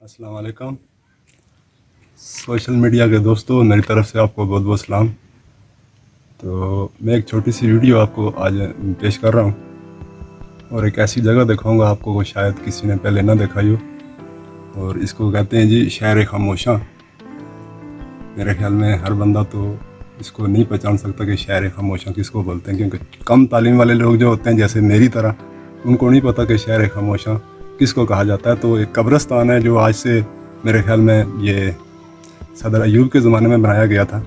अस्सलाम वालेकुम। Social media के दोस्तों, मेरी तरफ से आपको बहुत बहुत सलाम। तो मैं एक छोटी सी वीडियो आपको आज पेश कर रहा हूँ और एक ऐसी जगह दिखाऊंगा आपको वो शायद किसी ने पहले ना देखा ही हो। और इसको कहते हैं जी शहर खामोशा। मेरे ख्याल में हर बंदा तो इसको नहीं पहचान सकता कि शहर खामोशा किसको बोलते हैं, क्योंकि कम तालीम वाले लोग जो होते हैं जैसे मेरी तरह, उनको नहीं पता कि शहर खामोशा किसको कहा जाता है। तो एक कब्रिस्तान है जो आज से मेरे ख्याल में ये सदर अयूब के ज़माने में बनाया गया था,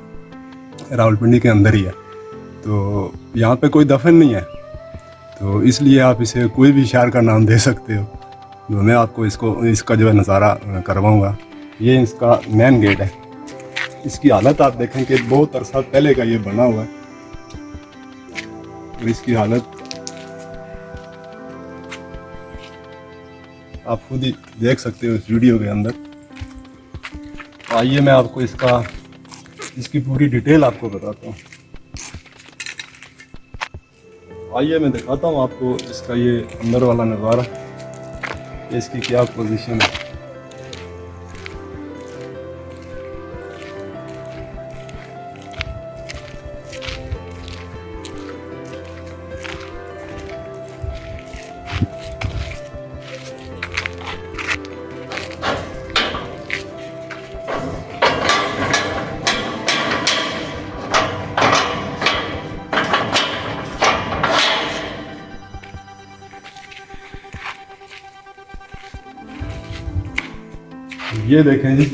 रावलपिंडी के अंदर ही है। तो यहाँ पे कोई दफन नहीं है, तो इसलिए आप इसे कोई भी शहर का नाम दे सकते हो। तो मैं आपको इसका जो है नज़ारा करवाऊँगा। ये इसका मेन गेट है। इसकी हालत आप देखें कि बहुत अरसा पहले का ये बना हुआ है और इसकी हालत आप खुद ही देख सकते हो इस वीडियो के अंदर। आइए मैं आपको इसकी पूरी डिटेल आपको बताता हूँ। आइए मैं दिखाता हूँ आपको इसका ये अंदर वाला नज़ारा, इसकी क्या पोजीशन है। ये देखें जी,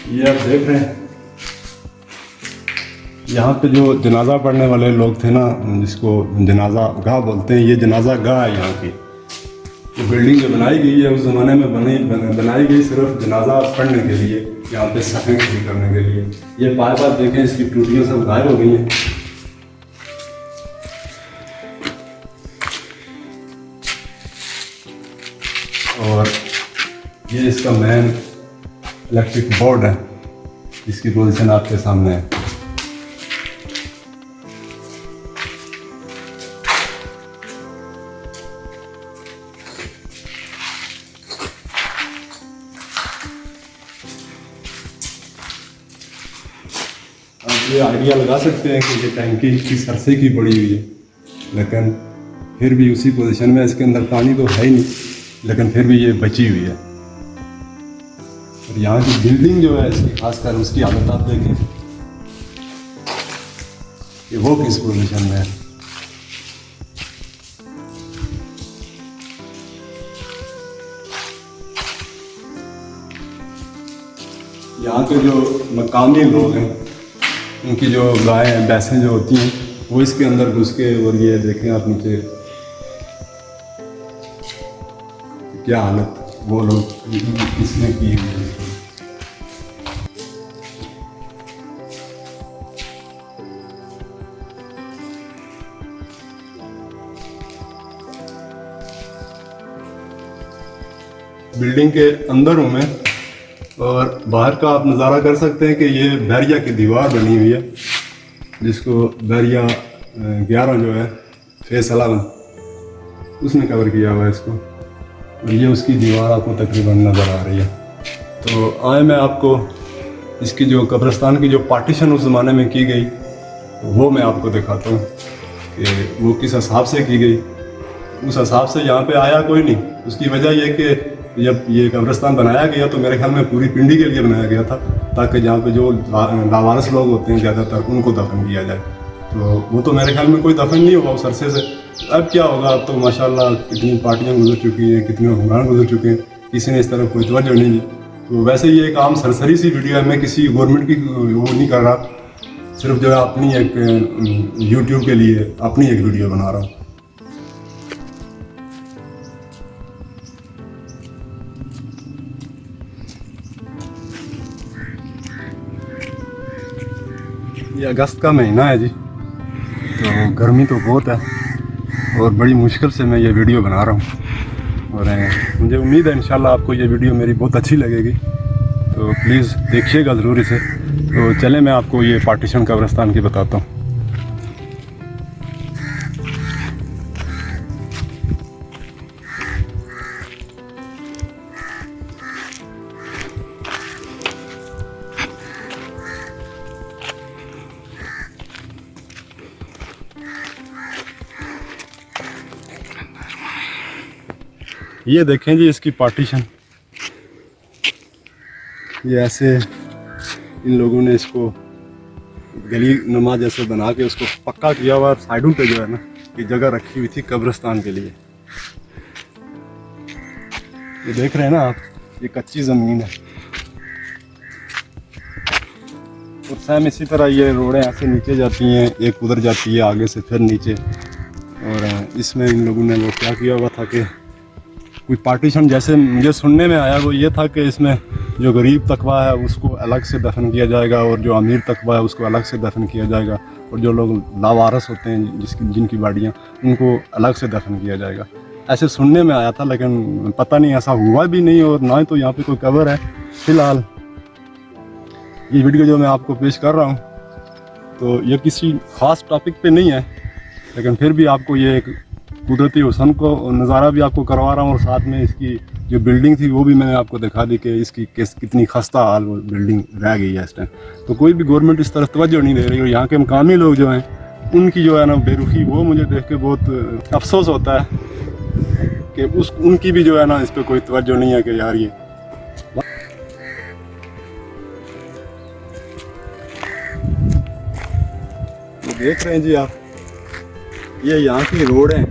ये आप देख रहे हैं यहाँ पे जो जनाजा पढ़ने वाले लोग थे ना, जिसको जनाजा गाह बोलते हैं, ये जनाजा गाह है यहाँ की। ये बिल्डिंग जो बनाई गई है उस ज़माने में बनाई गई सिर्फ जनाजा पढ़ने के लिए, यहाँ पे सफ़ेद खड़ी करने के लिए। ये पाइप आप देखें, इसकी टूटियाँ सब गायब हो गई हैं। और ये इसका मेन इलेक्ट्रिक बोर्ड है, इसकी पोजीशन आपके सामने है। आप ये आइडिया लगा सकते हैं कि ये टैंकी की सरसे की पड़ी हुई है, लेकिन फिर भी उसी पोजीशन में, इसके अंदर पानी तो है ही नहीं, लेकिन फिर भी ये बची हुई है। और यहाँ की बिल्डिंग जो है इसकी खासकर उसकी हालत आप देखें कि वो किस पोजीशन में है। यहाँ के जो मकामी लोग हैं, उनकी जो गायें भैंसें जो होती हैं वो इसके अंदर घुस के, और ये देखें आप नीचे क्या हालत वो लोग इसने की है। बिल्डिंग के अंदर हूँ मैं, और बाहर का आप नज़ारा कर सकते हैं कि ये बैरिया की दीवार बनी हुई है, जिसको बैरिया 11 जो है फेस 11 उसने कवर किया हुआ है इसको। और ये उसकी दीवार आपको तकरीबन नज़र आ रही है। तो आए मैं आपको इसकी जो कब्रिस्तान की जो पार्टीशन उस ज़माने में की गई वो मैं आपको दिखाता हूँ कि वो किस हिसाब से की गई। उस हिसाब से यहाँ पे आया कोई नहीं। उसकी वजह ये कि जब ये कब्रिस्तान बनाया गया तो मेरे ख्याल में पूरी पिंडी के लिए बनाया गया था, ताकि जहाँ पे जो लावारिस लोग होते हैं ज़्यादातर उनको दफन किया जाए। तो वो तो मेरे ख्याल में कोई दफन नहीं होगा उस अरसे से। अब क्या होगा, अब तो माशाल्लाह कितनी पार्टियाँ गुजर चुकी हैं, कितने हुक्मरान गुजर चुके हैं, किसी ने इस तरफ कोई तवज्जो नहीं दी। तो वैसे ये एक आम सरसरी सी वीडियो है, मैं किसी गवर्नमेंट की वो नहीं कर रहा, सिर्फ जो है अपनी एक यूट्यूब के लिए अपनी एक वीडियो बना रहा हूँ। ये अगस्त का महीना है जी, तो गर्मी तो बहुत है और बड़ी मुश्किल से मैं ये वीडियो बना रहा हूँ। और मुझे उम्मीद है इंशाल्लाह आपको ये वीडियो मेरी बहुत अच्छी लगेगी, तो प्लीज़ देखिएगा ज़रूर इसे। तो चले मैं आपको ये पार्टीशन कब्रिस्तान की बताता हूँ। ये देखें जी इसकी पार्टीशन, ये ऐसे इन लोगों ने इसको गली नुमा जैसे बना के उसको पक्का किया हुआ, साइडों पे जो है ना ये जगह रखी हुई थी कब्रिस्तान के लिए। ये देख रहे हैं ना आप, ये कच्ची ज़मीन है और सेम इसी तरह ये रोडें ऐसे नीचे जाती हैं, एक उधर जाती है आगे से फिर नीचे। और इसमें इन लोगों ने वो क्या किया हुआ था कि कोई पार्टीशन, जैसे मुझे सुनने में आया वो ये था कि इसमें जो गरीब तबका है उसको अलग से दफन किया जाएगा और जो अमीर तबका है उसको अलग से दफन किया जाएगा, और जो लोग लावारस होते हैं जिनकी बाड़ियाँ, उनको अलग से दफन किया जाएगा। ऐसे सुनने में आया था, लेकिन पता नहीं ऐसा हुआ भी नहीं और ना ही तो यहाँ पे कोई कवर है। फ़िलहाल ये वीडियो जो मैं आपको पेश कर रहा हूँ तो ये किसी ख़ास टॉपिक पे नहीं है, लेकिन फिर भी आपको ये एक कुदरती हुस्न को नज़ारा भी आपको करवा रहा हूँ, और साथ में इसकी जो बिल्डिंग थी वो भी मैंने आपको दिखा दी कि इसकी कितनी खस्ता हाल वो बिल्डिंग रह गई है इस टाइम। तो कोई भी गवर्नमेंट इस तरफ तवज्जो नहीं दे रही, और यहाँ के मकामी लोग जो हैं उनकी जो है ना बेरुखी, वो मुझे देख के बहुत अफसोस होता है कि उनकी भी जो है ना इस पर कोई तवज्जो नहीं है कि यार ये देख रहे हैं जी आप, ये यहाँ की रोड है,